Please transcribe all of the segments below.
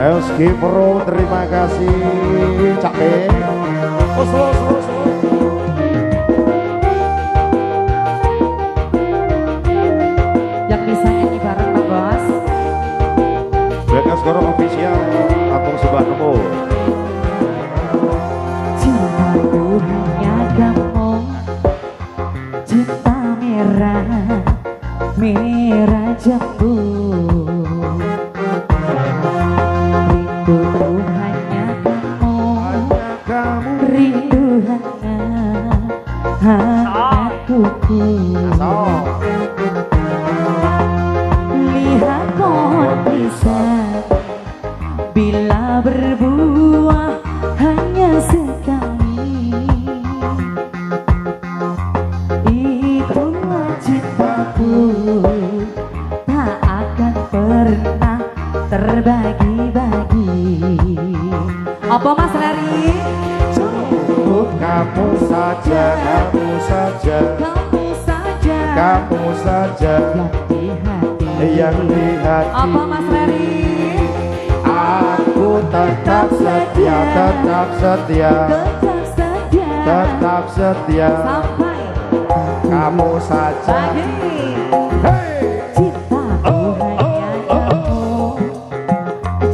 Eski Pro, terima kasih Cak E. Oh, slow. Yang bisa nyanyi bareng Pak Bos. Bekas Gorong Official, Atung Subhanemo. Cintaku hanya kamu, cinta merah, merah jambu. Rinduku hanya kamu, rindu hatiku. Lihat pohon pisang bila berbuah hanya sekali, itulah cintaku, tak akan pernah terbagi-bagi. Apa Mas Rari? Cukup kamu saja, kamu saja, Kamu saja, kamu saja yang di hati. yang di hati. Apa Mas Rari? Aku tetap setia, tetap setia, Tetap saja, tetap setia. sampai Kamu saja. pagi. Hey! Cintaku hanya kamu,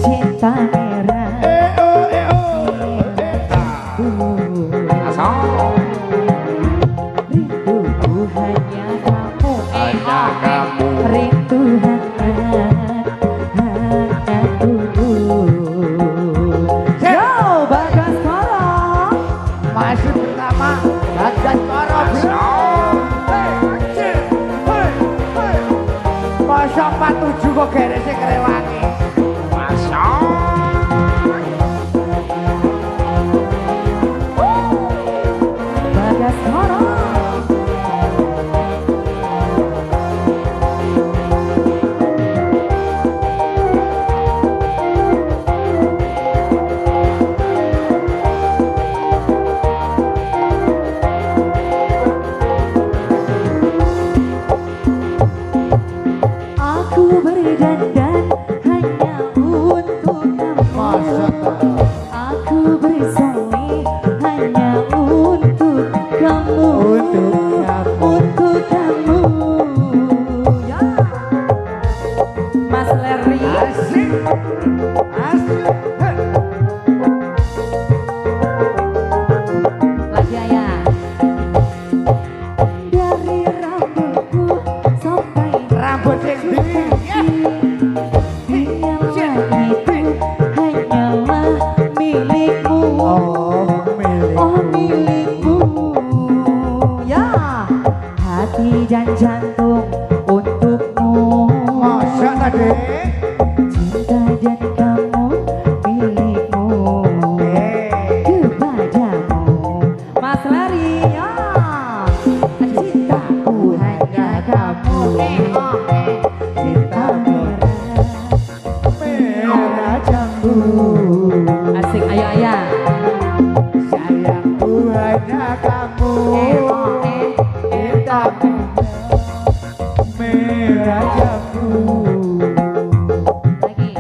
cinta merah. Rinduku hanya kamu, Hanya kamu. rindu hatiku. Yo, Bagas Koro. Masih bersama Bagas Koro bro. Masa 47 kok geresnya kerewangi. Masa Bagas Koro. Aku berdandan hanya untuk kamu. Aku bersoleh hanya untuk kamu. Untuk kamu. Ya. Mas Leri. asik. Asik. Lagi ya. Dari rambutku sampai Rambut yang hanyalah milikmu. Oh milikmu. Ya, hati dan jantung untukmu. Masa tadi Cinta dan kamu milikmu. Kepadamu Mas Lari ya. Cintaku hanya kamu. Cinta merah jambu. Asik, ayo ayah. sayangku hanya kamu. Kita merah jambu. Lagi.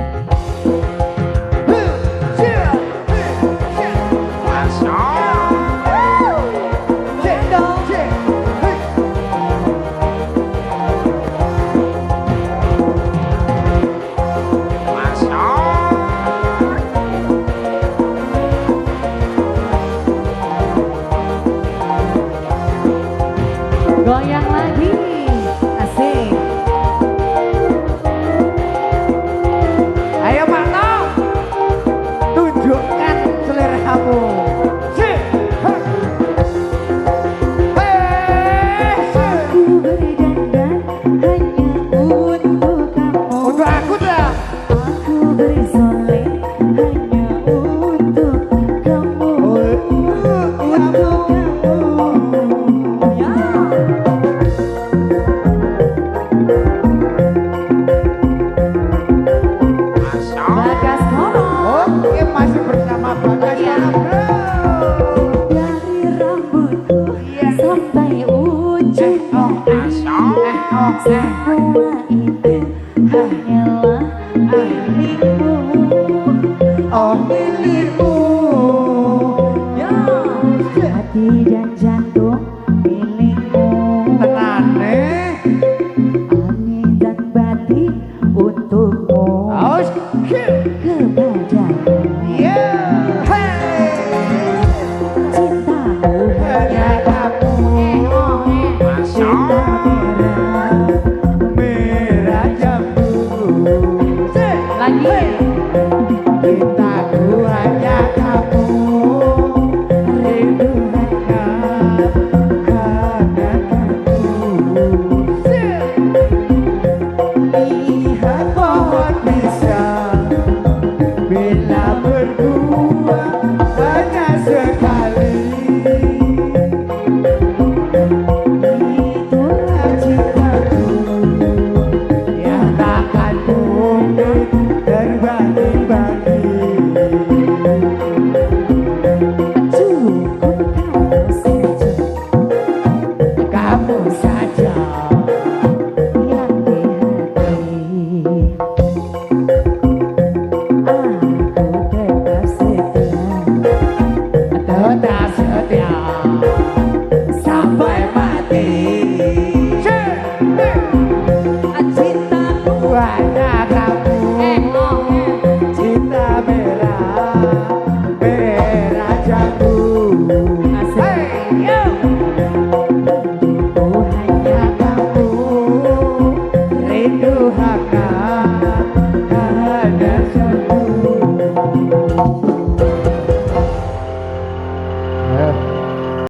untukmu. Awas,